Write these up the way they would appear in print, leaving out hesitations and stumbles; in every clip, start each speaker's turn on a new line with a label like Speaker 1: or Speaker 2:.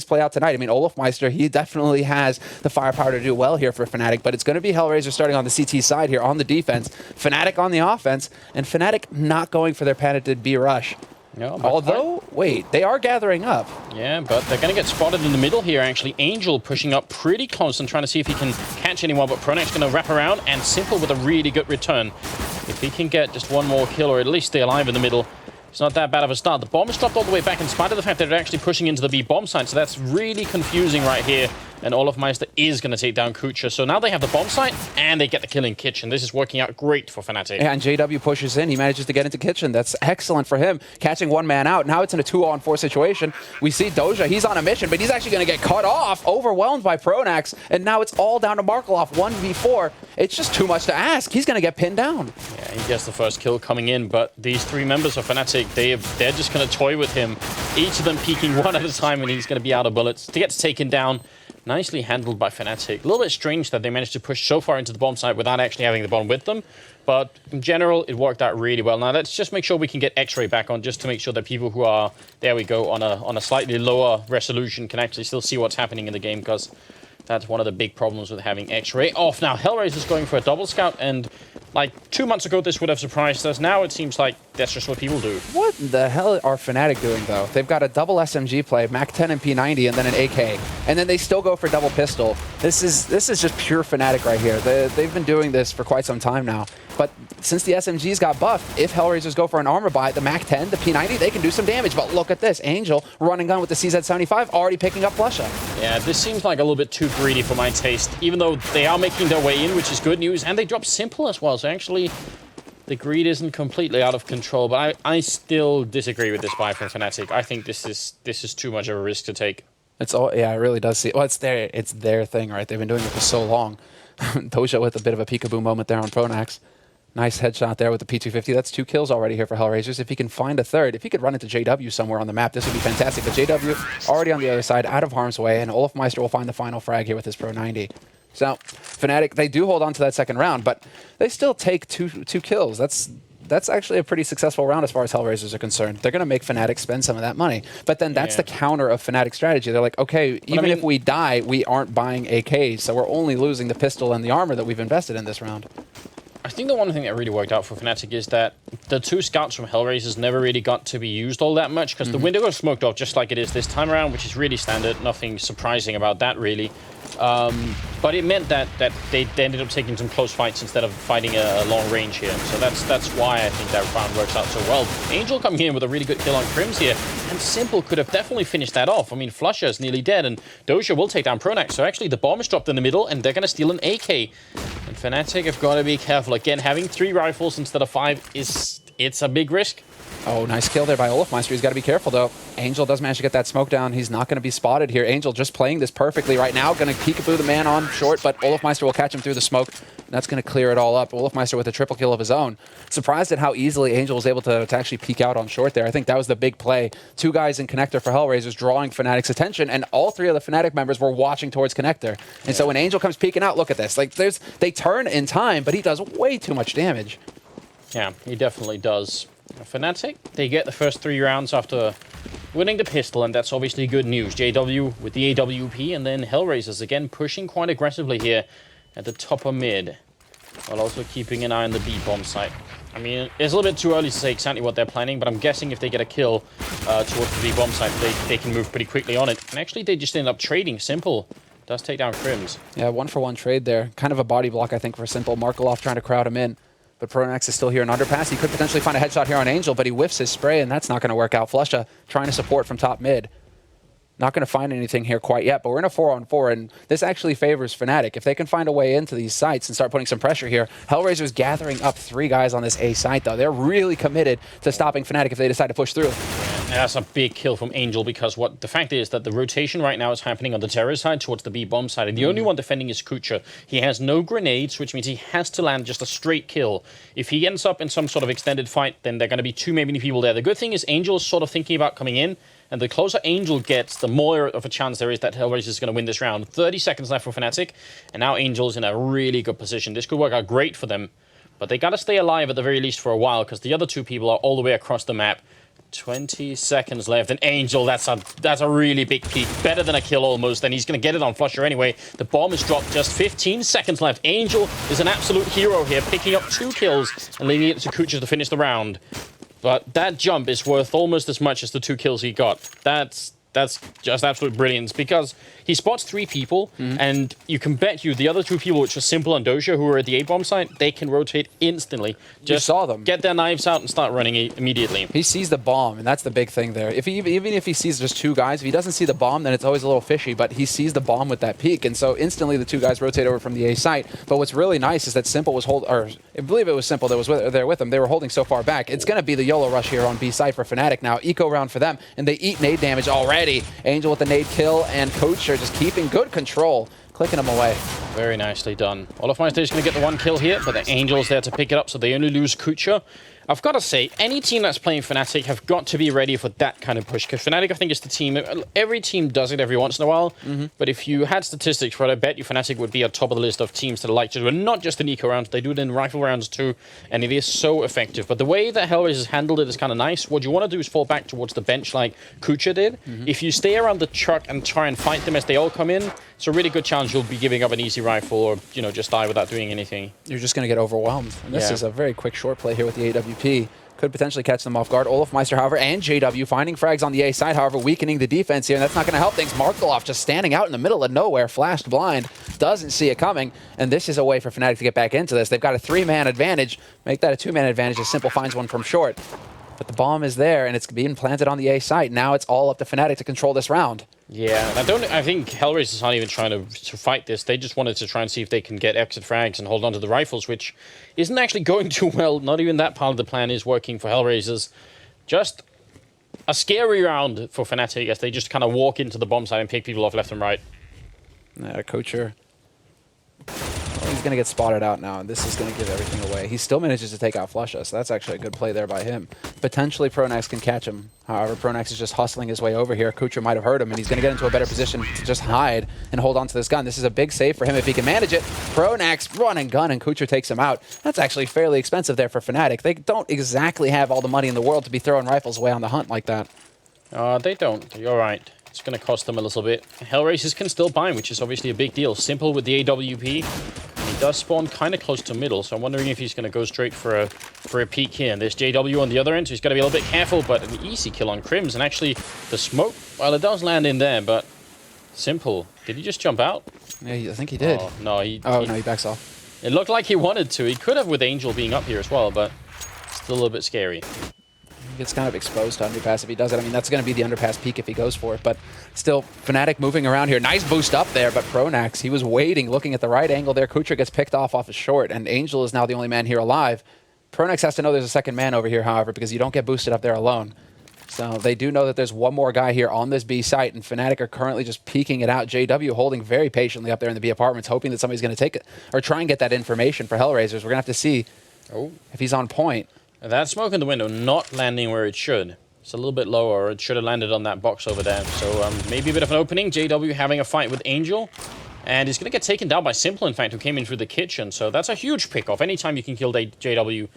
Speaker 1: play out tonight. I mean, Olofmeister, he definitely has the firepower to do well here for Fnatic, but it's going to be HellRaisers starting on the CT side here on the defense, Fnatic on the offense, and Fnatic not going for their patented B rush.
Speaker 2: No,
Speaker 1: although, wait, they are gathering up.
Speaker 2: Yeah, but they're going to get spotted in the middle here, actually. Angel pushing up pretty close and trying to see if he can catch anyone, but Pronak's going to wrap around, and Simple with a really good return. If he can get just one more kill, or at least stay alive in the middle, it's not that bad of a start. The bomb is dropped all the way back in spite of the fact that they're actually pushing into the B bomb site, so that's really confusing right here. And Olofmeister is going to take down Kucha. So now they have the bomb site, and they get the kill in Kitchen. This is working out great for Fnatic.
Speaker 1: Yeah, and JW pushes in. He manages to get into Kitchen. That's excellent for him, catching one man out. Now it's in a 2-on-4 situation. We see Doja. He's on a mission, but he's actually going to get cut off, overwhelmed by Pronax, and now it's all down to Markelov, 1v4. It's just too much to ask. He's going to get pinned down.
Speaker 2: Yeah, he gets the first kill coming in, but these three members of Fnatic, they're just going to toy with him, each of them peeking one at a time, and he's going to be out of bullets. To get taken down, nicely handled by Fnatic. A little bit strange that they managed to push so far into the bomb site without actually having the bomb with them, but in general, it worked out really well. Now, let's just make sure we can get X-Ray back on, just to make sure that people who are, there we go, on a slightly lower resolution can actually still see what's happening in the game, because that's one of the big problems with having X-Ray off. Now, HellRaisers is going for a double scout, and like 2 months ago, this would have surprised us. Now it seems like that's just what people do.
Speaker 1: What the hell are Fnatic doing, though? They've got a double SMG play, MAC-10 and P90, and then an AK. And then they still go for double pistol. This is just pure Fnatic right here. They've been doing this for quite some time now. But since the SMGs got buffed, if HellRaisers go for an armor buy, the MAC-10, the P90, they can do some damage. But look at this. Angel running gun with the CZ75, already picking up Flusha.
Speaker 2: Yeah, this seems like a little bit too greedy for my taste, even though they are making their way in, which is good news. And they drop Simple as well, so actually the greed isn't completely out of control. But I still disagree with this buy from Fnatic. I think this is too much of a risk to take.
Speaker 1: Yeah, it really does. Well, it's their thing, right? They've been doing it for so long. Doja with a bit of a peekaboo moment there on Pronax. Nice headshot there with the P250. That's 2 kills already here for HellRaisers. If he can find a third, if he could run into JW somewhere on the map, this would be fantastic. But JW already on the other side, out of harm's way, and Olofmeister will find the final frag here with his Pro 90. So Fnatic, they do hold on to that second round, but they still take two kills. That's actually a pretty successful round as far as HellRaisers are concerned. They're going to make Fnatic spend some of that money. But then that's the counter of Fnatic's strategy. They're like, okay, even if we die, we aren't buying AKs, so we're only losing the pistol and the armor that we've invested in this round.
Speaker 2: I think the one thing that really worked out for Fnatic is that the 2 scouts from HellRaisers never really got to be used all that much, because the window got smoked off just like it is this time around, which is really standard. Nothing surprising about that, really. But it meant that they ended up taking some close fights instead of fighting a long range here. So that's why I think that round works out so well. Angel coming in with a really good kill on Crims here, and Simple could have definitely finished that off. I mean, Flusha is nearly dead, and Doja will take down Pronax. So actually, the bomb is dropped in the middle, and they're going to steal an AK. And Fnatic have got to be careful. Again, having 3 rifles instead of 5 it's a big risk.
Speaker 1: Oh, nice kill there by Olofmeister. He's got to be careful, though. Angel does manage to get that smoke down. He's not going to be spotted here. Angel just playing this perfectly right now. Going to peekaboo the man on short, but Olofmeister will catch him through the smoke. That's going to clear it all up. Olofmeister with a triple kill of his own. Surprised at how easily Angel was able to actually peek out on short there. I think that was the big play. 2 guys in connector for HellRaisers drawing Fnatic's attention, and all 3 of the Fnatic members were watching towards connector. And so when Angel comes peeking out, look at this. Like, they turn in time, but he does way too much damage.
Speaker 2: Yeah, he definitely does. Fnatic, they get the first 3 rounds after winning the pistol, and that's obviously good news. JW with the AWP, and then HellRaisers again pushing quite aggressively here at the top of mid, while also keeping an eye on the B-bomb site. I mean, it's a little bit too early to say exactly what they're planning, but I'm guessing if they get a kill towards the B-bomb site, they can move pretty quickly on it. And actually, they just end up trading. Simple does take down Crims.
Speaker 1: Yeah, 1-for-1 trade there. Kind of a body block, I think, for Simple. Markelov trying to crowd him in. But Pronax is still here in underpass. He could potentially find a headshot here on Angel, but he whiffs his spray, and that's not going to work out. Flusha trying to support from top mid. Not going to find anything here quite yet, but we're in a 4-on-4, and this actually favors Fnatic. If they can find a way into these sites and start putting some pressure here, HellRaisers gathering up 3 guys on this A site, though. They're really committed to stopping Fnatic if they decide to push through.
Speaker 2: And that's a big kill from Angel, because the fact is that the rotation right now is happening on the terror side towards the B-bomb side, and the only one defending is Kucha. He has no grenades, which means he has to land just a straight kill. If he ends up in some sort of extended fight, then there are going to be too many people there. The good thing is Angel is sort of thinking about coming in, and the closer Angel gets, the more of a chance there is that HellRaisers is going to win this round. 30 seconds left for Fnatic, and now Angel's in a really good position. This could work out great for them, but they got to stay alive at the very least for a while, because the other 2 people are all the way across the map. 20 seconds left, and Angel, that's a really big peak. Better than a kill almost, and he's going to get it on Flusher anyway. The bomb is dropped, just 15 seconds left. Angel is an absolute hero here, picking up 2 kills and leaving it to Kucha to finish the round. But that jump is worth almost as much as the 2 kills he got. That's just absolute brilliance, because he spots 3 people, and you can bet you the other 2 people, which are Simple and Doja, who are at the A-bomb site, they can rotate instantly. Just
Speaker 1: saw them.
Speaker 2: Get their knives out and start running immediately.
Speaker 1: He sees the bomb, and that's the big thing there. Even if he sees just 2 guys, if he doesn't see the bomb, then it's always a little fishy, but he sees the bomb with that peak, and so instantly the 2 guys rotate over from the A site. But what's really nice is that Simple was I believe it was Simple that was there with him. They were holding so far back. It's going to be the YOLO rush here on B site for Fnatic now. Eco round for them, and they eat nade damage already. Angel with the nade kill, and Coacher just keeping good control, clicking him away.
Speaker 2: Very nicely done. Olofmeister is going to get the 1 kill here, but the Angel's there to pick it up, so they only lose Kucha. I've got to say, any team that's playing Fnatic have got to be ready for that kind of push, because Fnatic, I think, is the team. Every team does it every once in a while, but if you had statistics for it, I bet you Fnatic would be at top of the list of teams that like to do it. Not just in eco rounds, they do it in rifle rounds too, and it is so effective. But the way that HellRaisers handled it is kind of nice. What you want to do is fall back towards the bench like Kucha did. If you stay around the truck and try and fight them as they all come in, it's a really good chance you'll be giving up an easy rifle or, just die without doing anything.
Speaker 1: You're just going to get overwhelmed. And this is a very quick short play here with the AWP. Could potentially catch them off guard. Olofmeister, however, and JW finding frags on the A side, however, weakening the defense here, and that's not going to help things. Markaloff just standing out in the middle of nowhere, flashed blind, doesn't see it coming, and this is a way for Fnatic to get back into this. They've got a 3-man advantage. Make that a 2-man advantage as Simple finds one from short. But the bomb is there, and it's being planted on the A site. Now it's all up to Fnatic to control this round.
Speaker 2: Yeah, I think HellRaisers aren't even trying to fight this. They just wanted to try and see if they can get exit frags and hold on to the rifles, which isn't actually going too well. Not even that part of the plan is working for HellRaisers. Just a scary round for Fnatic as they just kind of walk into the bomb site and pick people off left and right.
Speaker 1: Coacher. He's going to get spotted out now, and this is going to give everything away. He still manages to take out Flusha, so that's actually a good play there by him. Potentially, Pronax can catch him. However, Pronax is just hustling his way over here. Kucha might have heard him, and he's going to get into a better position to just hide and hold on to this gun. This is a big save for him if he can manage it. Pronax run and gun, and Kucha takes him out. That's actually fairly expensive there for Fnatic. They don't exactly have all the money in the world to be throwing rifles away on the hunt like that.
Speaker 2: They don't. You're right. It's going to cost them a little bit. HellRaisers can still buy him, which is obviously a big deal. Simple with the AWP. He does spawn kind of close to middle, so I'm wondering if he's going to go straight for a peek here. And there's JW on the other end, so he's got to be a little bit careful, but an easy kill on Crims. And actually, the smoke, well, it does land in there, but Simple. Did he just jump out?
Speaker 1: Yeah, I think he did.
Speaker 2: Oh, no, he
Speaker 1: backs off.
Speaker 2: It looked like he wanted to. He could have with Angel being up here as well, but still a little bit scary.
Speaker 1: He gets kind of exposed to underpass if he does it. I mean, that's going to be the underpass peak if he goes for it, but still, Fnatic moving around here. Nice boost up there, but Pronax, he was waiting, looking at the right angle there. Kucha gets picked off his short, and Angel is now the only man here alive. Pronax has to know there's a second man over here, however, because you don't get boosted up there alone. So they do know that there's one more guy here on this B site, and Fnatic are currently just peeking it out. JW holding very patiently up there in the B apartments, hoping that somebody's going to take it or try and get that information for HellRaisers. We're going to have to see if he's on point.
Speaker 2: That smoke in the window not landing where it should. It's a little bit lower. It should have landed on that box over there. So maybe a bit of an opening. JW having a fight with Angel. And he's going to get taken down by Simple, in fact, who came in through the kitchen. So that's a huge pick-off. Anytime you can kill JW,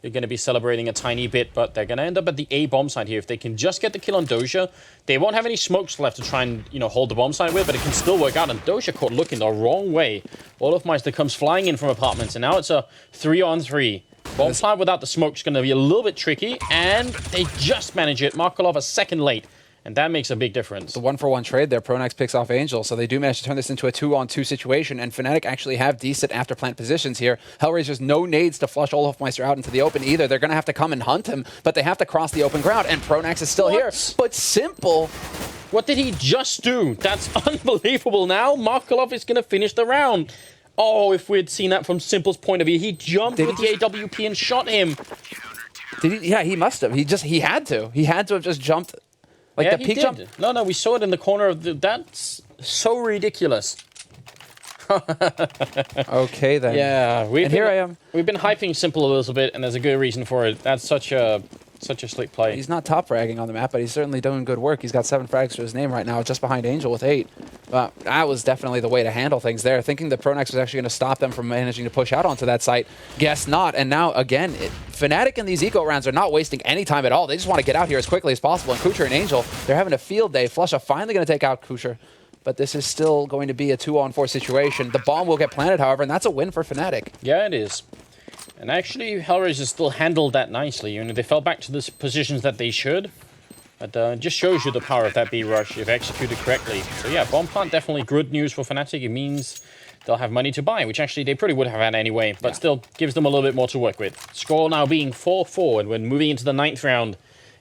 Speaker 2: you're going to be celebrating a tiny bit. But they're going to end up at the A bomb site here. If they can just get the kill on Doja, they won't have any smokes left to try and, hold the bomb site with. But it can still work out. And Doja caught looking the wrong way. Olofmeister comes flying in from apartments. And now it's a 3-on-3. Bomb side without the smoke's going to be a little bit tricky, and they just manage it. Markaloff a second late, and that makes a big difference.
Speaker 1: The 1-for-1 trade there. Pronax picks off Angel, so they do manage to turn this into a 2-on-2 situation, and Fnatic actually have decent after-plant positions here. HellRaisers no nades to flush Olofmeister out into the open either. They're going to have to come and hunt him, but they have to cross the open ground, and Pronax is still here. But Simple...
Speaker 2: What did he just do? That's unbelievable now. Markaloff is going to finish the round. Oh, if we had seen that from Simple's point of view. He jumped with the AWP and shot him.
Speaker 1: Did he? Yeah, he must have. He had to. He had to have just jumped. Like
Speaker 2: yeah,
Speaker 1: the peak jump.
Speaker 2: No, we saw it in the corner of the... That's so ridiculous.
Speaker 1: Okay, then.
Speaker 2: Yeah,
Speaker 1: here I am.
Speaker 2: We've been hyping Simple a little bit, and there's a good reason for it. That's such a slick play.
Speaker 1: He's not top fragging on the map, but he's certainly doing good work. He's got 7 frags to his name right now, just behind Angel with 8. That was definitely the way to handle things there. Thinking that Pronax was actually going to stop them from managing to push out onto that site. Guess not. And now, again, Fnatic in these eco rounds are not wasting any time at all. They just want to get out here as quickly as possible. And Kucher and Angel, they're having a field day. Flusha finally going to take out Kucher. But this is still going to be a 2-on-4 situation. The bomb will get planted, however, and that's a win for Fnatic.
Speaker 2: Yeah, it is. And actually, HellRaisers still handled that nicely. You know, they fell back to the positions that they should. But it just shows you the power of that B rush if executed correctly. So yeah, bomb plant definitely good news for Fnatic. It means they'll have money to buy, which actually they probably would have had anyway, but still gives them a little bit more to work with. Score now being 4-4, and we're moving into the 9th round.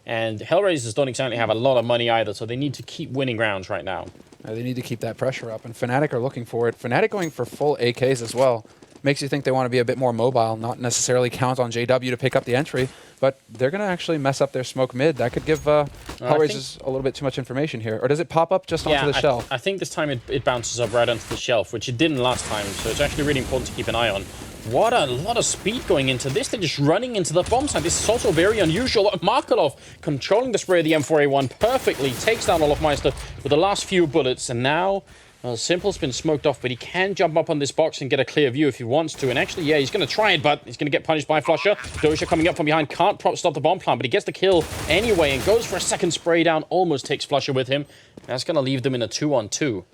Speaker 2: And HellRaisers don't exactly have a lot of money either, so they need to keep winning rounds right now.
Speaker 1: They need to keep that pressure up, and Fnatic are looking for it. Fnatic going for full AKs as well. Makes you think they want to be a bit more mobile, not necessarily count on JW to pick up the entry, but they're going to actually mess up their smoke mid. That could give HellRaisers a little bit too much information here. Or does it pop up just onto the shelf?
Speaker 2: I think this time it bounces up right onto the shelf, which it didn't last time, so it's actually really important to keep an eye on. What a lot of speed going into this. They're just running into the bomb site. This is also very unusual. Markelov controlling the spray of the M4A1 perfectly, takes down Olofmeister with the last few bullets, and now... Well, Simple's been smoked off, but he can jump up on this box and get a clear view if he wants to. And actually, yeah, he's going to try it, but he's going to get punished by Flusha. Doja coming up from behind, can't stop the bomb plant, but he gets the kill anyway and goes for a second spray down, almost takes Flusha with him. That's going to leave them in a 2-on-2.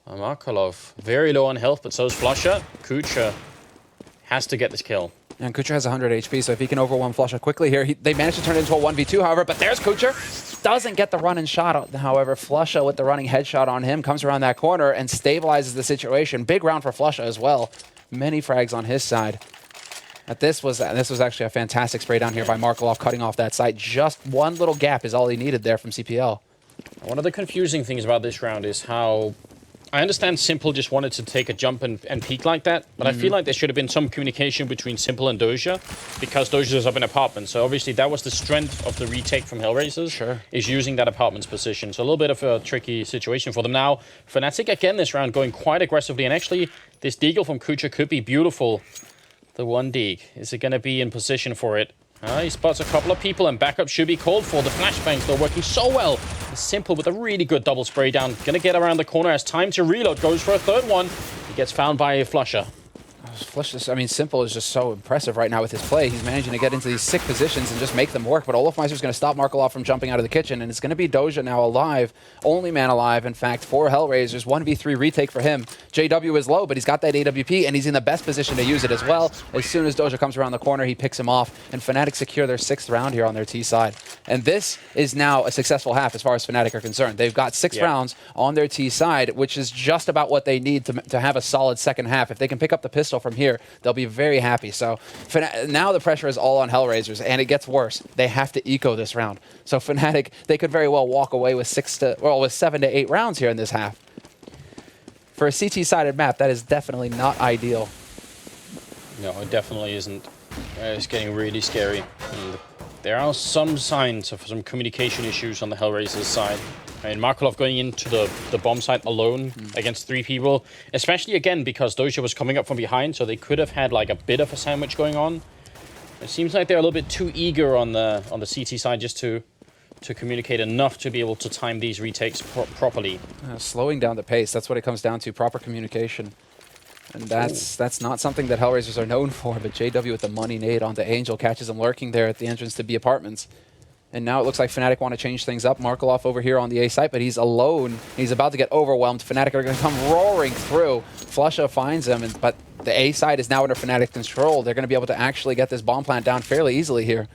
Speaker 2: Markelov, very low on health, but so is Flusha. Kucher has to get this kill.
Speaker 1: And Kucher has 100 HP, so if he can overwhelm Flusha quickly here, they managed to turn it into a 1v2, however, but there's Kucher. Doesn't get the run and shot, however, Flusha with the running headshot on him comes around that corner and stabilizes the situation. Big round for Flusha as well. Many frags on his side. But this was actually a fantastic spray down here by Markelov, cutting off that site. Just one little gap is all he needed there from CPL.
Speaker 2: One of the confusing things about this round is how... I understand Simple just wanted to take a jump and peek like that, but I feel like there should have been some communication between Simple and Doja, because Doja's up in apartment. So obviously that was the strength of the retake from HellRaisers, is using that apartment's position. So a little bit of a tricky situation for them now. Fnatic again this round going quite aggressively, and actually this deagle from Kucher could be beautiful. The one dig. Is it going to be in position for it? He spots a couple of people, and backup should be called for. The flashbangs, though, working so well. Simple with a really good double spray down. Gonna get around the corner as time to reload. Goes for a third one. He gets found by a Flusha.
Speaker 1: I mean, Simple is just so impressive right now with his play. He's managing to get into these sick positions and just make them work. But Olofmeister's going to stop Markelov from jumping out of the kitchen, and it's going to be Doja now alive. Only man alive, in fact, for HellRaisers. 1v3 retake for him. JW is low, but he's got that AWP, and he's in the best position to use it as well. As soon as Doja comes around the corner, he picks him off, and Fnatic secure their 6th round here on their T side. And this is now a successful half as far as Fnatic are concerned. They've got 6 rounds on their T side, which is just about what they need to have a solid second half. If they can pick up the pistol from here, they'll be very happy. So now the pressure is all on HellRaisers, and it gets worse. They have to eco this round. So Fnatic, they could very well walk away with 7 to 8 rounds here in this half. For a CT-sided map, that is definitely not ideal.
Speaker 2: No, it definitely isn't. It's getting really scary. And there are some signs of some communication issues on the HellRaisers side. I mean, Markelov going into the bomb site alone against 3 people, especially again because Doja was coming up from behind, so they could have had like a bit of a sandwich going on. It seems like they're a little bit too eager on the CT side just to communicate enough to be able to time these retakes properly.
Speaker 1: Slowing down the pace, that's what it comes down to, proper communication. And that's not something that HellRaisers are known for, but JW with the money nade onto Angel catches him lurking there at the entrance to B apartments. And now it looks like Fnatic want to change things up. Markelov over here on the A site, but he's alone. He's about to get overwhelmed. Fnatic are going to come roaring through. Flusha finds him, but the A side is now under Fnatic control. They're going to be able to actually get this bomb plant down fairly easily here.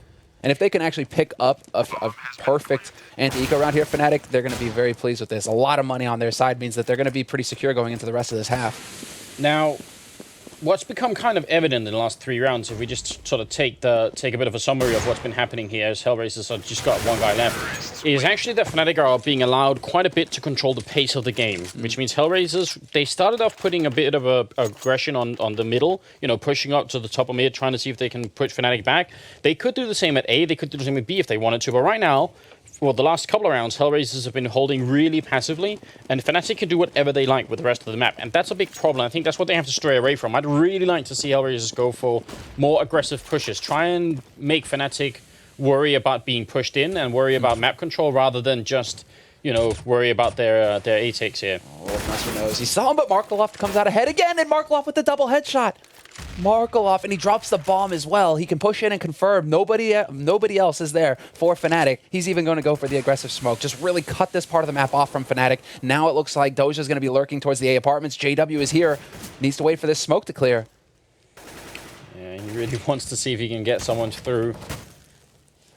Speaker 1: And if they can actually pick up a perfect anti-eco round here, Fnatic, they're going to be very pleased with this. A lot of money on their side means that they're going to be pretty secure going into the rest of this half.
Speaker 2: Now, what's become kind of evident in the last 3 rounds, if we just sort of take a bit of a summary of what's been happening here, as HellRaisers have just got 1 guy left, is actually that Fnatic are being allowed quite a bit to control the pace of the game, which means HellRaisers, they started off putting a bit of aggression on the middle, you know, pushing up to the top of mid, trying to see if they can push Fnatic back. They could do the same at A, they could do the same at B if they wanted to, but right now, well, the last couple of rounds, HellRaisers have been holding really passively, and Fnatic can do whatever they like with the rest of the map, and that's a big problem. I think that's what they have to stray away from. I'd really like to see HellRaisers go for more aggressive pushes. Try and make Fnatic worry about being pushed in and worry about map control rather than just, you know, worry about their ATX here.
Speaker 1: Wolfmaster knows. He saw him, but Markaloff comes out ahead again, and Markaloff with the double headshot. Markaloff, and he drops the bomb as well. He can push in and confirm. Nobody else is there for Fnatic. He's even going to go for the aggressive smoke. Just really cut this part of the map off from Fnatic. Now it looks like Doja's going to be lurking towards the A apartments. JW is here. Needs to wait for this smoke to clear.
Speaker 2: Yeah, he really wants to see if he can get someone through.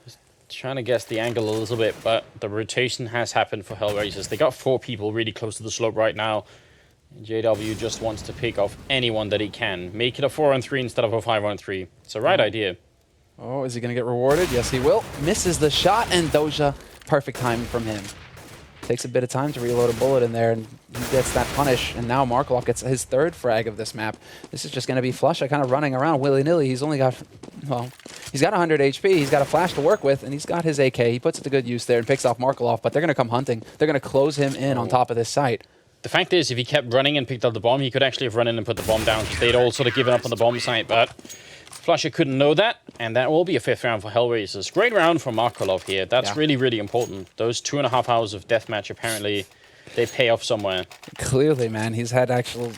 Speaker 2: Just trying to guess the angle a little bit, but the rotation has happened for HellRaisers. They got 4 people really close to the slope right now. JW just wants to pick off anyone that he can. Make it a 4-on-3 instead of a 5-on-3. It's the right idea.
Speaker 1: Oh, is he going to get rewarded? Yes, he will. Misses the shot, and Doja, perfect timing from him. Takes a bit of time to reload a bullet in there, and he gets that punish. And now Markaloff gets his 3rd frag of this map. This is just going to be Flusha kind of running around willy-nilly. He's only got, well, he's got 100 HP. He's got a flash to work with, and he's got his AK. He puts it to good use there and picks off Markaloff, but they're going to come hunting. They're going to close him in on top of this site.
Speaker 2: The fact is, if he kept running and picked up the bomb, he could actually have run in and put the bomb down, because they'd all sort of given up on the bomb site, but Flusha couldn't know that, and that will be a 5th round for HellRaisers. Great round from Markaloff here. That's really, really important. Those 2.5 hours of deathmatch, apparently, they pay off somewhere.
Speaker 1: Clearly, man, he's had actual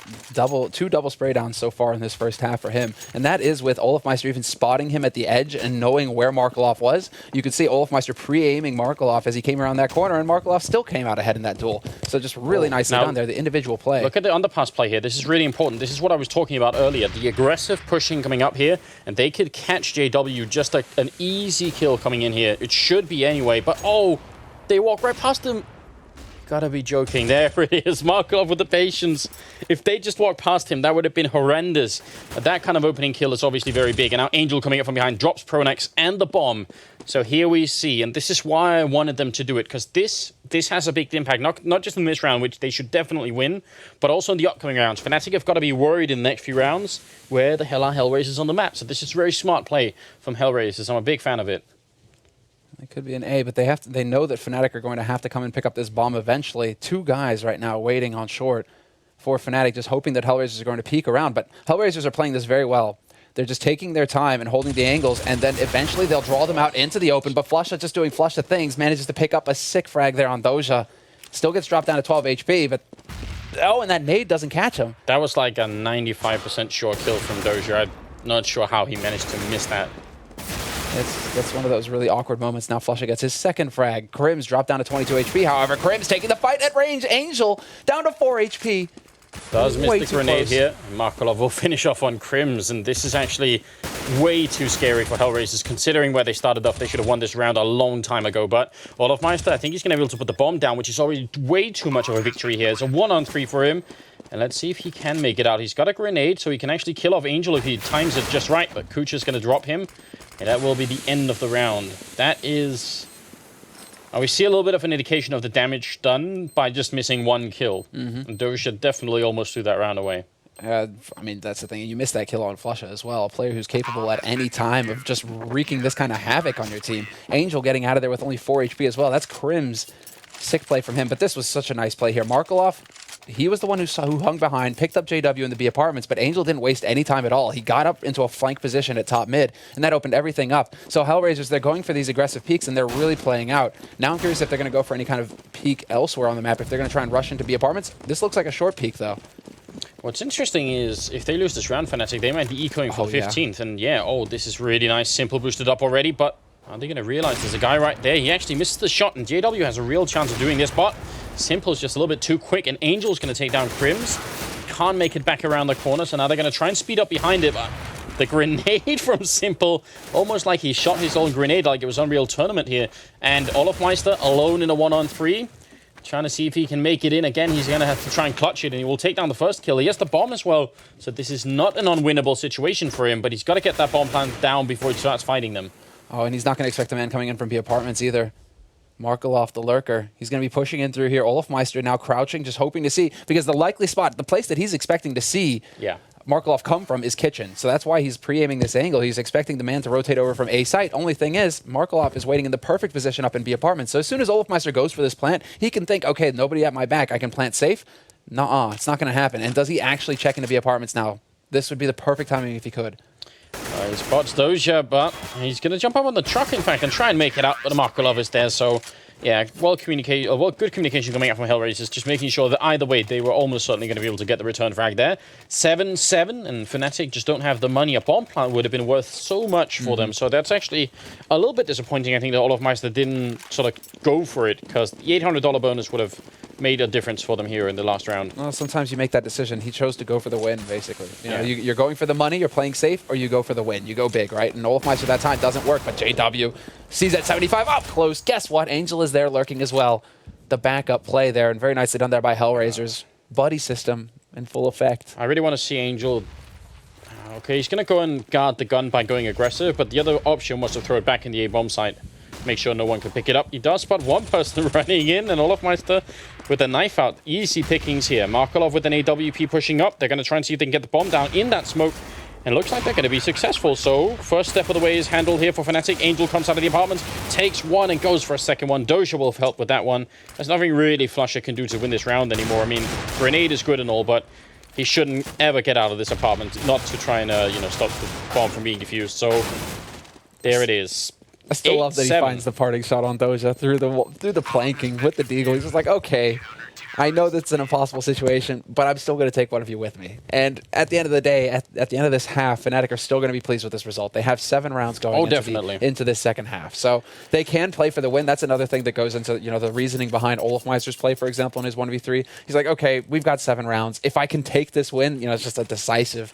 Speaker 1: 2 double spray downs so far in this first half for him. And that is with Olofmeister even spotting him at the edge and knowing where Markaloff was. You could see Olofmeister pre-aiming Markaloff as he came around that corner, and Markaloff still came out ahead in that duel. So just really nicely done there, the individual play.
Speaker 2: Look at the underpass play here. This is really important. This is what I was talking about earlier. The aggressive pushing coming up here, and they could catch JW just an easy kill coming in here. It should be anyway, but oh, they walk right past him. Gotta be joking. There it is. Markaloff with the patience. If they just walked past him, that would have been horrendous. But that kind of opening kill is obviously very big. And now Angel coming up from behind drops Pronax and the bomb. So here we see, and this is why I wanted them to do it, because this has a big impact, not just in this round, which they should definitely win, but also in the upcoming rounds. Fnatic have got to be worried in the next few rounds where the hell are HellRaisers on the map. So this is very smart play from HellRaisers. I'm a big fan of it.
Speaker 1: It could be an A, but they know that Fnatic are going to have to come and pick up this bomb eventually. 2 guys right now waiting on short for Fnatic, just hoping that HellRaisers are going to peek around. But HellRaisers are playing this very well. They're just taking their time and holding the angles, and then eventually they'll draw them out into the open. But Flusha, just doing Flusha things, manages to pick up a sick frag there on Doja. Still gets dropped down to 12 HP, but oh, and that nade doesn't catch him.
Speaker 2: That was like a 95% sure kill from Doja. I'm not sure how he managed to miss that.
Speaker 1: That's one of those really awkward moments. Now Flusha gets his 2nd frag. Krim's dropped down to 22 HP. However, Krim's taking the fight at range. Angel down to 4 HP.
Speaker 2: Does miss the grenade here. Markaloff will finish off on Krims, and this is actually way too scary for HellRaisers, considering where they started off. They should have won this round a long time ago, but Olofmeister, I think he's going to be able to put the bomb down, which is already way too much of a victory here. It's a 1-on-3 for him, and let's see if he can make it out. He's got a grenade, so he can actually kill off Angel if he times it just right, but Kucha's going to drop him, and that will be the end of the round. That is... we see a little bit of an indication of the damage done by just missing 1 kill. And Doja definitely almost threw that round away.
Speaker 1: I mean, that's the thing. You missed that kill on Flusha as well. A player who's capable at any time of just wreaking this kind of havoc on your team. Angel getting out of there with only 4 HP as well. That's Krim's sick play from him. But this was such a nice play here. Markaloff, he was the one who hung behind, picked up JW in the B apartments, but Angel didn't waste any time at all. He got up into a flank position at top mid, and that opened everything up. So HellRaisers, they're going for these aggressive peaks, and they're really playing out. Now I'm curious if they're going to go for any kind of peak elsewhere on the map, if they're going to try and rush into B apartments. This looks like a short peak, though.
Speaker 2: What's interesting is, if they lose this round, Fnatic, they might be ecoing for 15th. Yeah. And yeah, this is really nice. Simple boosted up already, but are they going to realize there's a guy right there? He actually misses the shot, and JW has a real chance of doing this, but Simple's just a little bit too quick, and Angel's going to take down Krims. Can't make it back around the corner, so now they're going to try and speed up behind it, but the grenade from Simple, almost like he shot his own grenade like it was Unreal Tournament here. And Olofmeister alone in a 1-on-3, trying to see if he can make it in. Again, he's going to have to try and clutch it, and he will take down the first kill. He has the bomb as well, so this is not an unwinnable situation for him, but he's got to get that bomb plant down before he starts fighting them. Oh, and he's not going to expect a man coming in from B apartments either. Markaloff, the lurker. He's going to be pushing in through here. Olofmeister now crouching, just hoping to see, because the likely spot, the place that he's expecting to see Markaloff come from is kitchen. So that's why he's pre-aiming this angle. He's expecting the man to rotate over from A site. Only thing is, Markaloff is waiting in the perfect position up in B apartments. So as soon as Olofmeister goes for this plant, he can think, okay, nobody at my back. I can plant safe. Nuh-uh, it's not going to happen. And does he actually check into B apartments now? This would be the perfect timing if he could. He spots Doja, but he's going to jump up on the truck, in fact, and try and make it out, but Markaloff is there, so Yeah, good communication coming out from HellRaisers, just making sure that either way, they were almost certainly going to be able to get the return frag there. 7-7, and Fnatic just don't have the money. A bomb plant would have been worth so much for them, so that's actually a little bit disappointing. I think that Olofmeister didn't sort of go for it, because the $800 bonus would have made a difference for them here in the last round.
Speaker 1: Well, sometimes you make that decision. He chose to go for the win, basically. You know, you're going for the money, you're playing safe, or you go for the win. You go big, right? And Olofmeister at that time doesn't work, but JW sees that 75 up close. Guess what? Angel is there lurking as well. The backup play there, and very nicely done there by HellRaisers. Buddy system in full effect.
Speaker 2: I really want to see Angel. Okay, he's going to go and guard the gun by going aggressive, but the other option was to throw it back in the A-bomb site. Make sure no one can pick it up. He does spot one person running in, and Olofmeister with a knife out. Easy pickings here. Markelov with an AWP pushing up. They're going to try and see if they can get the bomb down in that smoke. And looks like they're going to be successful. So, first step of the way is handled here for Fnatic. Angel comes out of the apartment, takes one, and goes for a second one. Doja will help with that one. There's nothing really Flusher can do to win this round anymore. I mean, Grenade is good and all, but he shouldn't ever get out of this apartment, not to try and, stop the bomb from being defused. So, there it is.
Speaker 1: I still love that he finds the parting shot on Doja through the planking with the deagle. He's just like, okay, I know that's an impossible situation, but I'm still going to take one of you with me. And at the end of the day, at the end of this half, Fnatic are still going to be pleased with this result. They have 7 rounds going into this second half. So they can play for the win. That's another thing that goes into the reasoning behind Olofmeister's play, for example, in his 1v3. He's like, okay, we've got 7 rounds. If I can take this win, it's just a decisive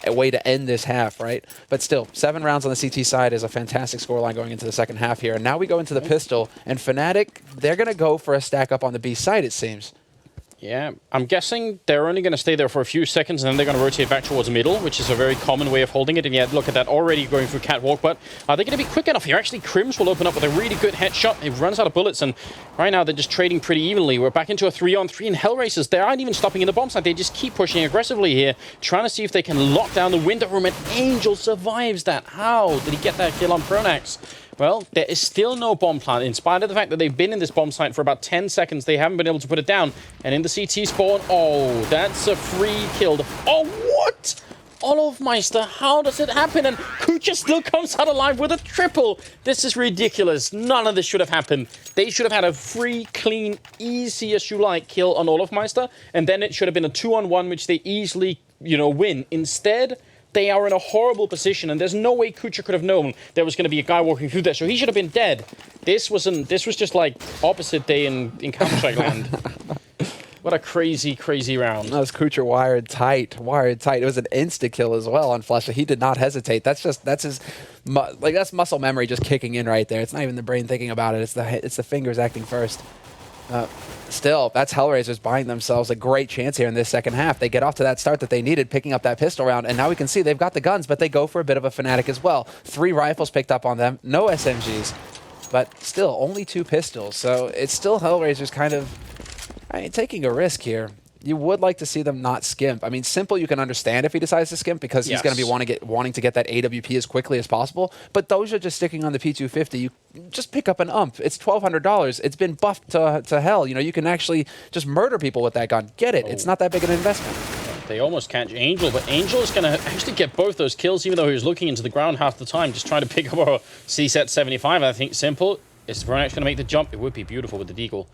Speaker 1: a way to end this half, right? But still, 7 rounds on the CT side is a fantastic scoreline going into the second half here. And now we go into the pistol, and Fnatic, they're going to go for a stack up on the B side, it seems.
Speaker 2: Yeah, I'm guessing they're only going to stay there for a few seconds, and then they're going to rotate back towards middle, which is a very common way of holding it. And yet, look at that, already going through catwalk. But are they going to be quick enough here? Actually, Crims will open up with a really good headshot. It runs out of bullets, and right now they're just trading pretty evenly. We're back into a 3-on-3, and HellRaisers, they aren't even stopping in the bomb site. They just keep pushing aggressively here, trying to see if they can lock down the window room, and Angel survives that. How did he get that kill on Pronax? Well, there is still no bomb plant. In spite of the fact that they've been in this bomb site for about 10 seconds, they haven't been able to put it down. And in the CT spawn, oh, that's a free kill. Oh, what? Olofmeister, how does it happen? And Kucha still comes out alive with a triple. This is ridiculous. None of this should have happened. They should have had a free, clean, easy as you like kill on Olofmeister. And then it should have been a 2-on-1, which they easily, win. Instead, they are in a horrible position, and there's no way Kucha could have known there was going to be a guy walking through there, so he should have been dead. This was just like opposite day in Counter-Strike land. What a crazy, crazy round.
Speaker 1: That was Kucha wired tight. It was an insta-kill as well on Flusher. He did not hesitate. That's muscle memory just kicking in right there. It's not even the brain thinking about it. It's the fingers acting first. Still, that's HellRaisers buying themselves a great chance here in this second half. They get off to that start that they needed, picking up that pistol round, and now we can see they've got the guns, but they go for a bit of a Fnatic as well. 3 rifles picked up on them, no SMGs, but still only 2 pistols. So it's still HellRaisers kind of taking a risk here. You would like to see them not skimp. I mean, Simple you can understand if he decides to skimp because he's going to be wanting to get that AWP as quickly as possible. But Doja just sticking on the P250, you just pick up an ump. It's $1,200. It's been buffed to hell. You can actually just murder people with that gun. Get it. It's not that big an investment.
Speaker 2: They almost catch Angel, but Angel is going to actually get both those kills, even though he was looking into the ground half the time, just trying to pick up a C-set 75. I think Simple, is Pronax going to make the jump? It would be beautiful with the deagle.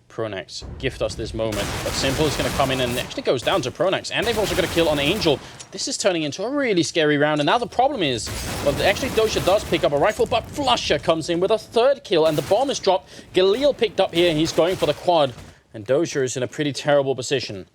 Speaker 2: Pronax, gift us this moment. But Simple is going to come in and actually goes down to Pronax. And they've also got a kill on Angel. This is turning into a really scary round. And now the problem is, well, actually Doja does pick up a rifle, but Flusher comes in with a 3rd kill. And the bomb is dropped. Galil picked up here, and he's going for the quad. And Doja is in a pretty terrible position.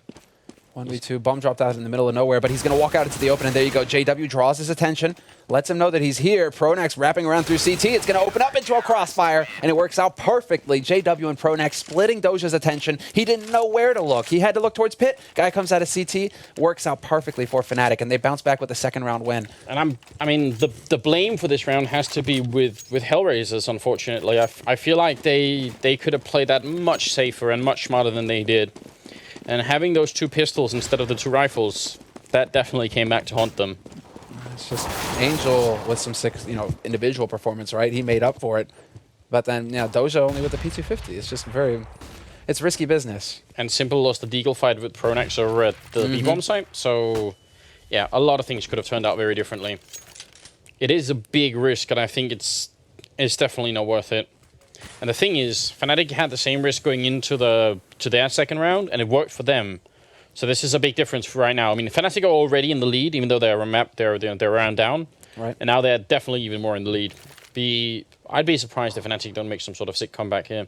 Speaker 1: 1v2, bomb dropped out in the middle of nowhere, but he's going to walk out into the open, and there you go. JW draws his attention, lets him know that he's here. Pronax wrapping around through CT. It's going to open up into a crossfire, and it works out perfectly. JW and Pronax splitting Doja's attention. He didn't know where to look. He had to look towards pit. Guy comes out of CT, works out perfectly for Fnatic, and they bounce back with a 2nd round win.
Speaker 2: And the blame for this round has to be with HellRaisers, unfortunately. I feel like they could have played that much safer and much smarter than they did. And having those 2 pistols instead of the 2 rifles, that definitely came back to haunt them.
Speaker 1: It's just Angel with some sick, individual performance, right? He made up for it. But then, Doja only with the P250. It's just it's risky business.
Speaker 2: And Simple lost the deagle fight with Pronax over at the B-bomb site. So, yeah, a lot of things could have turned out very differently. It is a big risk, and I think it's definitely not worth it. And the thing is, Fnatic had the same risk going into their second round, and it worked for them. So this is a big difference for right now. I mean, Fnatic are already in the lead, even though they're a round down.
Speaker 1: Right.
Speaker 2: And now they're definitely even more in the lead. I'd be surprised if Fnatic don't make some sort of sick comeback here.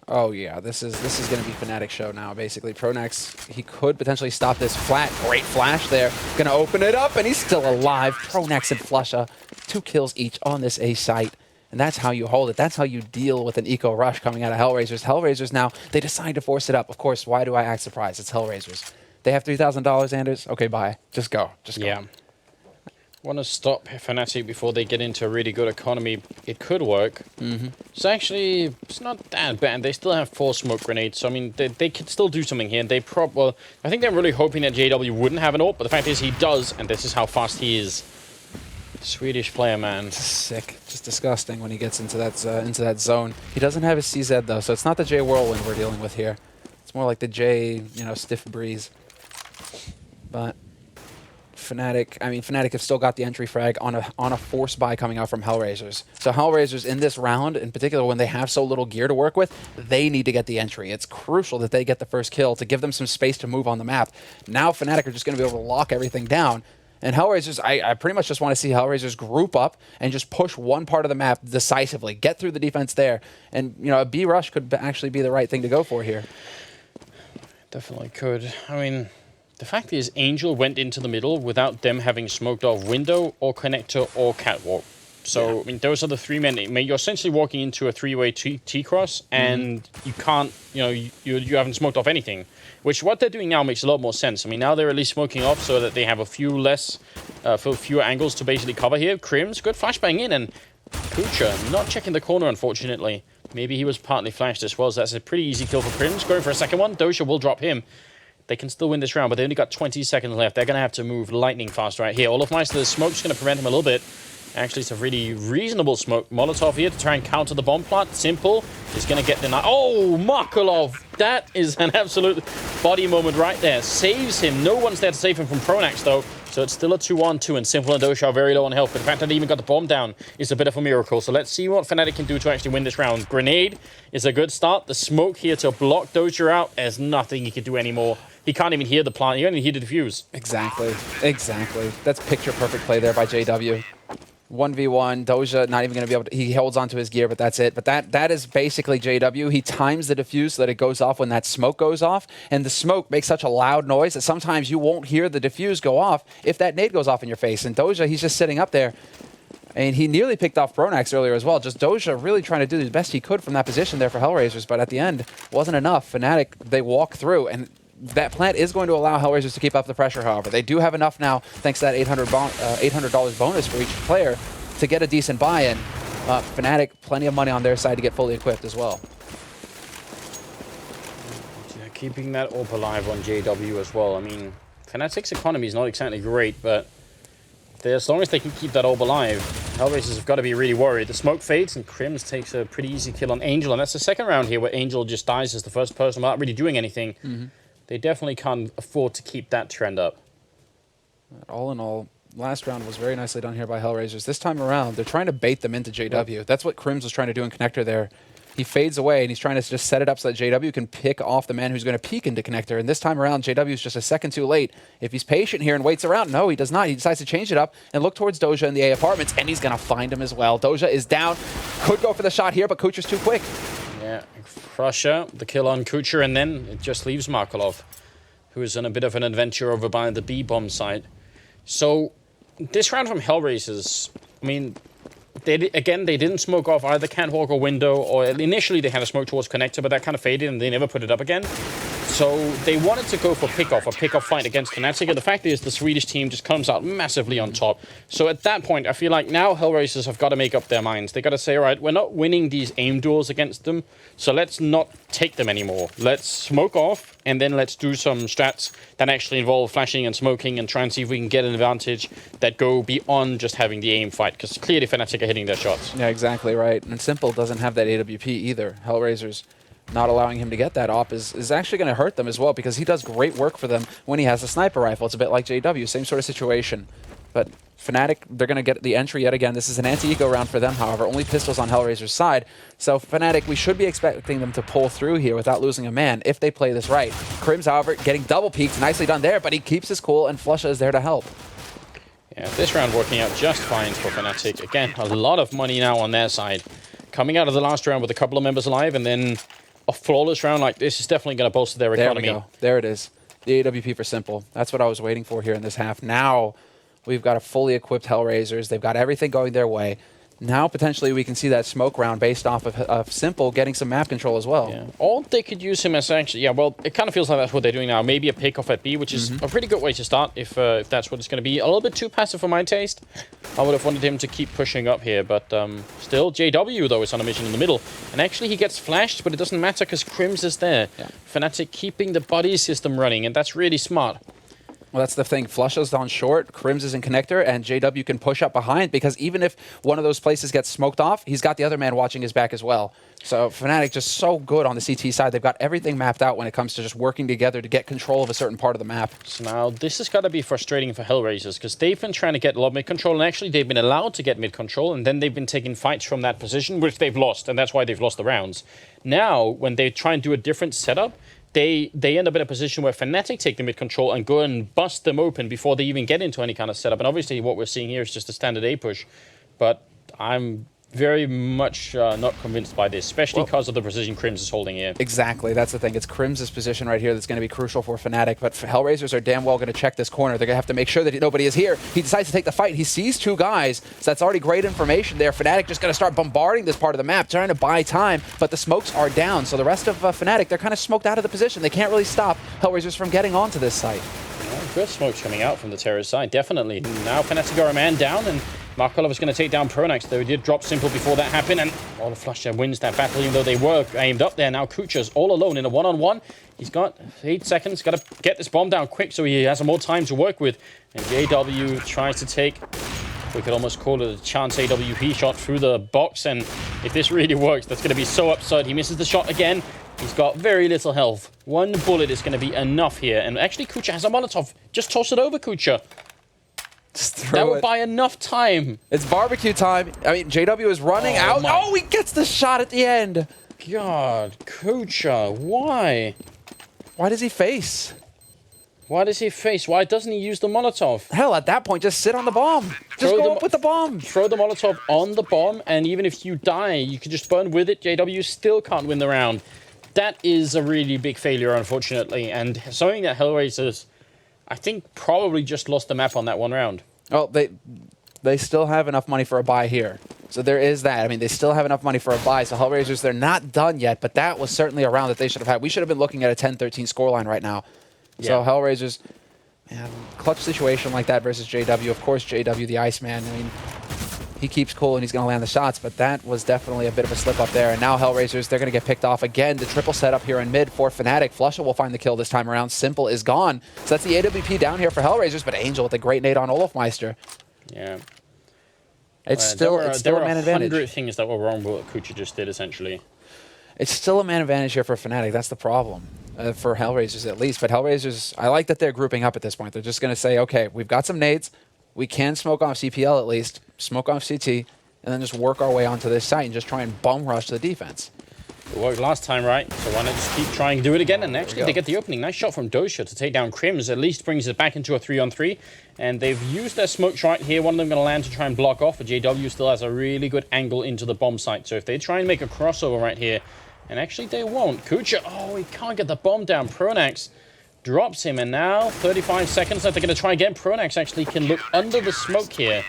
Speaker 1: Oh yeah, this is going to be Fnatic's show now, basically. Pronax, he could potentially stop this flat. Great flash there. Going to open it up, and he's still alive. Pronax and Flusha, 2 kills each on this A site. And that's how you hold it. That's how you deal with an eco rush coming out of HellRaisers. HellRaisers now, they decide to force it up. Of course, why do I act surprised? It's HellRaisers. They have $3,000, Anders. Okay, bye. Just go. Just go.
Speaker 2: Yeah. Want to stop Fnatic before they get into a really good economy. It could work. It's not that bad. They still have 4 smoke grenades, so I mean, they could still do something here. Well, I think they're really hoping that JW wouldn't have an ult, but the fact is he does, and this is how fast he is. Swedish player, man.
Speaker 1: Sick. Just disgusting when he gets into that zone. He doesn't have his CZ though, so it's not the J Whirlwind we're dealing with here. It's more like the J, Stiff Breeze. But Fnatic have still got the entry frag on a force buy coming out from HellRaisers. So HellRaisers in this round, in particular, when they have so little gear to work with, they need to get the entry. It's crucial that they get the first kill to give them some space to move on the map. Now Fnatic are just going to be able to lock everything down. And HellRaisers, I pretty much just want to see HellRaisers group up and just push one part of the map decisively, get through the defense there. And, a B rush could actually be the right thing to go for here.
Speaker 2: Definitely could. I mean, the fact is Angel went into the middle without them having smoked off window or connector or catwalk. So, yeah. I mean, those are the 3 men. You're essentially walking into a 3-way T-cross, and you can't, you haven't smoked off anything. Which what they're doing now makes a lot more sense. I mean, now they're at least smoking off so that they have a few fewer angles to basically cover here. Crims, good flashbang in, and Kucha not checking the corner, unfortunately. Maybe he was partly flashed as well, so that's a pretty easy kill for Crims. Going for a second one. Doja will drop him. They can still win this round, but they only got 20 seconds left. They're going to have to move lightning fast right here. Olofmeister, the smoke's going to prevent him a little bit. Actually, it's a really reasonable smoke. Molotov here to try and counter the bomb plant. Simple is going to get denied. Oh, Markolov! That is an absolute body moment right there. Saves him. No one's there to save him from Pronax, though. So it's still a 2-on-2, and Simple and Doja are very low on health. But the fact that they even got the bomb down is a bit of a miracle. So let's see what Fnatic can do to actually win this round. Grenade is a good start. The smoke here to block Doja out. There's nothing he can do anymore. He can't even hear the plant. He only hear the defuse.
Speaker 1: Exactly. That's picture-perfect play there by JW. 1v1, Doja not even going to be able to... He holds onto his gear, but that's it. But that is basically JW. He times the defuse so that it goes off when that smoke goes off, and the smoke makes such a loud noise that sometimes you won't hear the defuse go off if that nade goes off in your face. And Doja, he's just sitting up there, and he nearly picked off Pronax earlier as well. Just Doja really trying to do the best he could from that position there for HellRaisers, but at the end, wasn't enough. Fnatic, they walk through, and that plant is going to allow HellRaisers to keep up the pressure, however. They do have enough now, thanks to that $800 bonus for each player, to get a decent buy-in. Fnatic, plenty of money on their side to get fully equipped as well.
Speaker 2: Yeah, keeping that AWP alive on JW as well. I mean, Fnatic's economy is not exactly great, but as long as they can keep that AWP alive, HellRaisers have got to be really worried. The smoke fades, and Crims takes a pretty easy kill on Angel, and that's the second round here where Angel just dies as the first person without really doing anything. They definitely can't afford to keep that trend up.
Speaker 1: All in all, last round was very nicely done here by HellRaisers. This time around, they're trying to bait them into JW. That's what Crims was trying to do in Connector there. He fades away, and he's trying to just set it up so that JW can pick off the man who's going to peek into Connector. And this time around, JW is just a second too late. If he's patient here and waits around, no, he does not. He decides to change it up and look towards Doja in the A apartments, and he's going to find him as well. Doja is down. Could go for the shot here, but Kucher's too quick.
Speaker 2: Yeah, Crusher, the kill on Kucher, and then it just leaves Markolov, who is on a bit of an adventure over by the B-bomb site. So, this round from HellRaisers, I mean, they didn't smoke off either Catwalk or window, or initially they had a smoke towards Connector, but that kind of faded and they never put it up again. So they wanted to go for a pick-off fight against Fnatic, and the fact is the Swedish team just comes out massively on top. So at that point, I feel like now HellRaisers have got to make up their minds. They got to say, all right, we're not winning these aim duels against them, so let's not take them anymore. Let's smoke off, and then let's do some strats that actually involve flashing and smoking and try and see if we can get an advantage that go beyond just having the aim fight, because clearly Fnatic are hitting their shots.
Speaker 1: Yeah, exactly right. And Simple doesn't have that AWP either. HellRaisers not allowing him to get that op is actually going to hurt them as well, because he does great work for them when he has a sniper rifle. It's a bit like JW, same sort of situation. But Fnatic, they're going to get the entry yet again. This is an anti-eco round for them, however. Only pistols on HellRaisers' side. So Fnatic, we should be expecting them to pull through here without losing a man if they play this right. Crims, however, getting double peeked. Nicely done there, but he keeps his cool, and Flusha is there to help.
Speaker 2: Yeah, this round working out just fine for Fnatic. Again, a lot of money now on their side. Coming out of the last round with a couple of members alive, and then a flawless round like this is definitely going to bolster their economy.
Speaker 1: There we go. There it is. The AWP for Simple. That's what I was waiting for here in this half. Now we've got a fully equipped HellRaisers. They've got everything going their way. Now, potentially, we can see that smoke round based off of Simple getting some map control as well.
Speaker 2: Yeah. Or they could use him as actually... Yeah, well, it kind of feels like that's what they're doing now. Maybe a pick off at B, which is a pretty good way to start if that's what it's going to be. A little bit too passive for my taste. I would have wanted him to keep pushing up here, but still, JW, though, is on a mission in the middle. And actually, he gets flashed, but it doesn't matter because Crims is there. Yeah. Fnatic keeping the buddy system running, and that's really smart.
Speaker 1: Well, that's the thing. Flusha's on short, Crims is in connector, and JW can push up behind because even if one of those places gets smoked off, he's got the other man watching his back as well. So Fnatic just so good on the CT side. They've got everything mapped out when it comes to just working together to get control of a certain part of the map.
Speaker 2: So now this has got to be frustrating for HellRaisers because they've been trying to get a lot of mid control, and actually they've been allowed to get mid control, and then they've been taking fights from that position, which they've lost, and that's why they've lost the rounds. Now, when they try and do a different setup, they end up in a position where Fnatic take the mid control and go and bust them open before they even get into any kind of setup. And obviously what we're seeing here is just a standard A push. But I'm very much not convinced by this, especially because of the precision Crims is holding here.
Speaker 1: Exactly, that's the thing. It's Crims' position right here that's going to be crucial for Fnatic, but HellRaisers are damn well going to check this corner. They're going to have to make sure that nobody is here. He decides to take the fight. He sees two guys, so that's already great information there. Fnatic just going to start bombarding this part of the map, trying to buy time, but the smokes are down, so the rest of Fnatic, they're kind of smoked out of the position. They can't really stop HellRaisers from getting onto this site.
Speaker 2: Good smokes coming out from the terrorist side, definitely. Now Fnatic are a man down, and Mark Oliver's going to take down Pronax, though he did drop Simple before that happened, and the Flusha wins that battle, even though they were aimed up there. Now Kucha's all alone in a one-on-one. He's got 8 seconds, got to get this bomb down quick so he has more time to work with. And JW tries to take, we could almost call it a chance AWP shot through the box, and if this really works, that's going to be so absurd. He misses the shot again. He's got very little health. One bullet is going to be enough here. And actually, Kucha has a Molotov. Just toss it over, Kucha. That would buy enough time.
Speaker 1: It's barbecue time. I mean, JW is running out. Oh, he gets the shot at the end.
Speaker 2: God, Kucha, why?
Speaker 1: Why does he face?
Speaker 2: Why does he face? Why doesn't he use the Molotov?
Speaker 1: Hell, at that point, just sit on the bomb. Just go up with the bomb.
Speaker 2: Throw the Molotov on the bomb, and even if you die, you can just burn with it. JW still can't win the round. That is a really big failure, unfortunately, and something that HellRaisers, I think, probably just lost the map on that one round.
Speaker 1: Oh, they still have enough money for a buy here. So there is that. I mean, they still have enough money for a buy. So HellRaisers, they're not done yet, but that was certainly a round that they should have had. We should have been looking at a 10-13 scoreline right now. Yeah. So HellRaisers, man, clutch situation like that versus JW. Of course, JW, the Iceman, I mean, he keeps cool and he's going to land the shots, but that was definitely a bit of a slip up there. And now HellRaisers, they're going to get picked off again. The triple setup here in mid for Fnatic. Flusha will find the kill this time around. Simple is gone. So that's the AWP down here for HellRaisers, but Angel with a great nade on Olofmeister.
Speaker 2: Yeah.
Speaker 1: It's still a man advantage.
Speaker 2: There were 100 things that were wrong with what Kucha just did, essentially.
Speaker 1: It's still a man advantage here for Fnatic. That's the problem. For HellRaisers at least. But HellRaisers, I like that they're grouping up at this point. They're just going to say, okay, we've got some nades. We can smoke off CPL at least, smoke off CT, and then just work our way onto this site and just try and bum rush the defense.
Speaker 2: It worked last time, right? So why not just keep trying to do it again? And actually, they get the opening. Nice shot from Dosha to take down Crims. At least brings it back into a 3-on-3. And they've used their smokes right here. One of them going to land to try and block off. But JW still has a really good angle into the bomb site. So if they try and make a crossover right here, and actually they won't. Kucha, oh, he can't get the bomb down. Pronax drops him, and now 35 seconds left. They're going to try again. Pronax actually can look under the smoke here,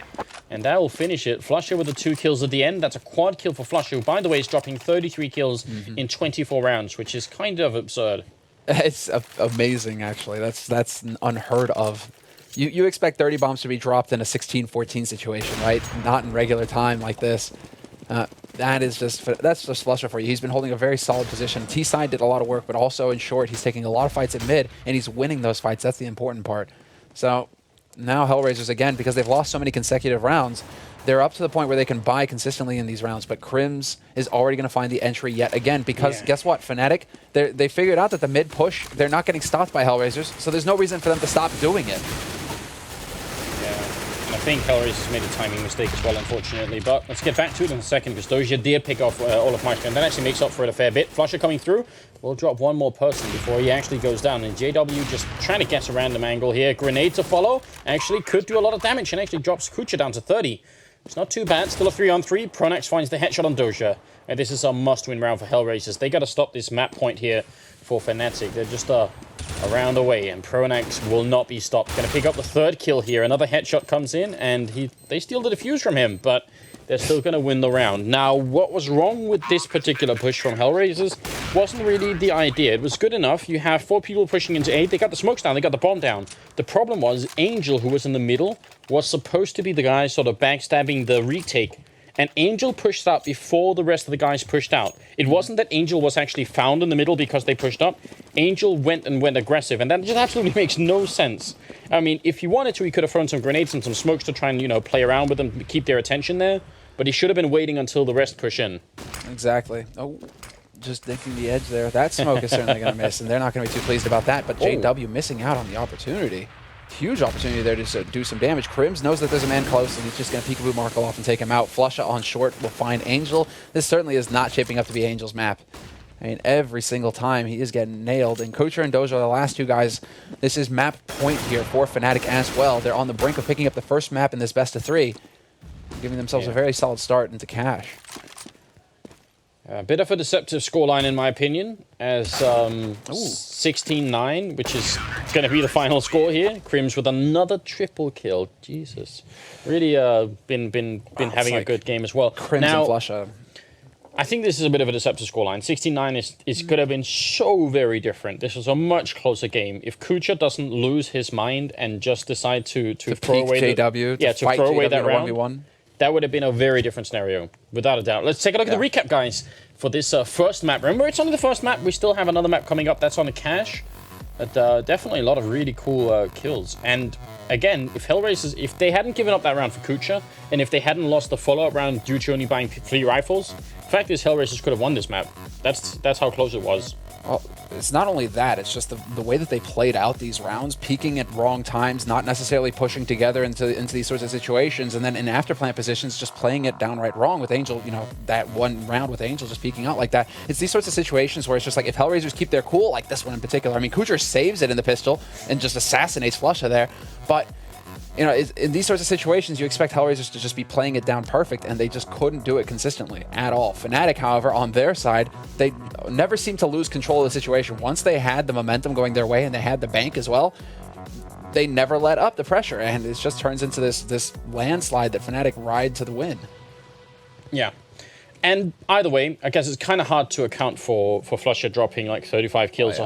Speaker 2: and that will finish it. Flusha with the 2 kills at the end. That's a quad kill for Flusha, who, by the way, is dropping 33 kills in 24 rounds, which is kind of absurd.
Speaker 1: It's amazing, actually. That's unheard of. You expect 30 bombs to be dropped in a 16-14 situation, right? Not in regular time like this. That's just Flusha for you. He's been holding a very solid position. T-side did a lot of work, but also in short, he's taking a lot of fights at mid, and he's winning those fights. That's the important part. So now HellRaisers, again, because they've lost so many consecutive rounds, they're up to the point where they can buy consistently in these rounds, but Crims is already going to find the entry yet again, because guess what? Fnatic, they figured out that the mid push, they're not getting stopped by HellRaisers, so there's no reason for them to stop doing it.
Speaker 2: I think HellRaisers made a timing mistake as well, unfortunately. But let's get back to it in a second, because Doja did pick off all of Maestro, and that actually makes up for it a fair bit. Flusher coming through. We'll drop one more person before he actually goes down. And JW just trying to get a random angle here. Grenade to follow. Actually could do a lot of damage, and actually drops Kucha down to 30. It's not too bad. Still a 3-on-3. Pronax finds the headshot on Doja. And this is a must-win round for HellRaisers. They got to stop this map point here for Fnatic. They're just a round away, and Pronax will not be stopped. Going to pick up the 3rd kill here. Another headshot comes in, and they steal the defuse from him, but they're still going to win the round. Now, what was wrong with this particular push from HellRaisers wasn't really the idea. It was good enough. You have 4 people pushing into A. They got the smokes down. They got the bomb down. The problem was Angel, who was in the middle, was supposed to be the guy sort of backstabbing the retake. And Angel pushed out before the rest of the guys pushed out. It wasn't that Angel was actually found in the middle because they pushed up. Angel went aggressive, and that just absolutely makes no sense. I mean, if he wanted to, he could have thrown some grenades and some smokes to try and, you know, play around with them, keep their attention there. But he should have been waiting until the rest push in.
Speaker 1: Exactly. Oh, just dinking the edge there. That smoke is certainly going to miss, and they're not going to be too pleased about that. But JW missing out on the opportunity. Huge opportunity there to do some damage. Crims knows that there's a man close, and he's just going to peekaboo Markle off and take him out. Flusha on short will find Angel. This certainly is not shaping up to be Angel's map. I mean, every single time he is getting nailed. And Kucha and Doja are the last 2 guys. This is map point here for Fnatic as well. They're on the brink of picking up the first map in this best of 3, giving themselves a very solid start into cash.
Speaker 2: A bit of a deceptive scoreline, in my opinion, as 16-9, which is going to be the final score here. Crims with another triple kill. Jesus, really been having a good game as well.
Speaker 1: Crims
Speaker 2: now,
Speaker 1: and Flusha.
Speaker 2: I think this is a bit of a deceptive scoreline. 16-9 could have been so very different. This was a much closer game. If Kucha doesn't lose his mind and just decide to throw away
Speaker 1: JW,
Speaker 2: to throw away that round.
Speaker 1: 1v1.
Speaker 2: That would have been a very different scenario, without a doubt. Let's take a look at the recap, guys, for this first map. Remember, it's only the first map. We still have another map coming up that's on the cache. But definitely a lot of really cool kills. And again, if HellRaisers, if they hadn't given up that round for Kucha, and if they hadn't lost the follow-up round due to only buying 3 rifles, the fact is HellRaisers could have won this map. That's how close it was.
Speaker 1: Well, it's not only that, it's just the way that they played out these rounds, peaking at wrong times, not necessarily pushing together into these sorts of situations, and then in afterplant positions, just playing it downright wrong with Angel, you know, that one round with Angel just peeking out like that. It's these sorts of situations where it's just like, if HellRaisers keep their cool, like this one in particular, I mean, Kucher saves it in the pistol and just assassinates Flusha there, but you know, in these sorts of situations, you expect HellRaisers to just be playing it down perfect, and they just couldn't do it consistently at all. Fnatic, however, on their side, they never seemed to lose control of the situation. Once they had the momentum going their way and they had the bank as well, they never let up the pressure, and it just turns into this landslide that Fnatic ride to the win.
Speaker 2: Yeah. And either way, I guess it's kind of hard to account for Flusha dropping like 35 kills.
Speaker 1: Oh, yeah.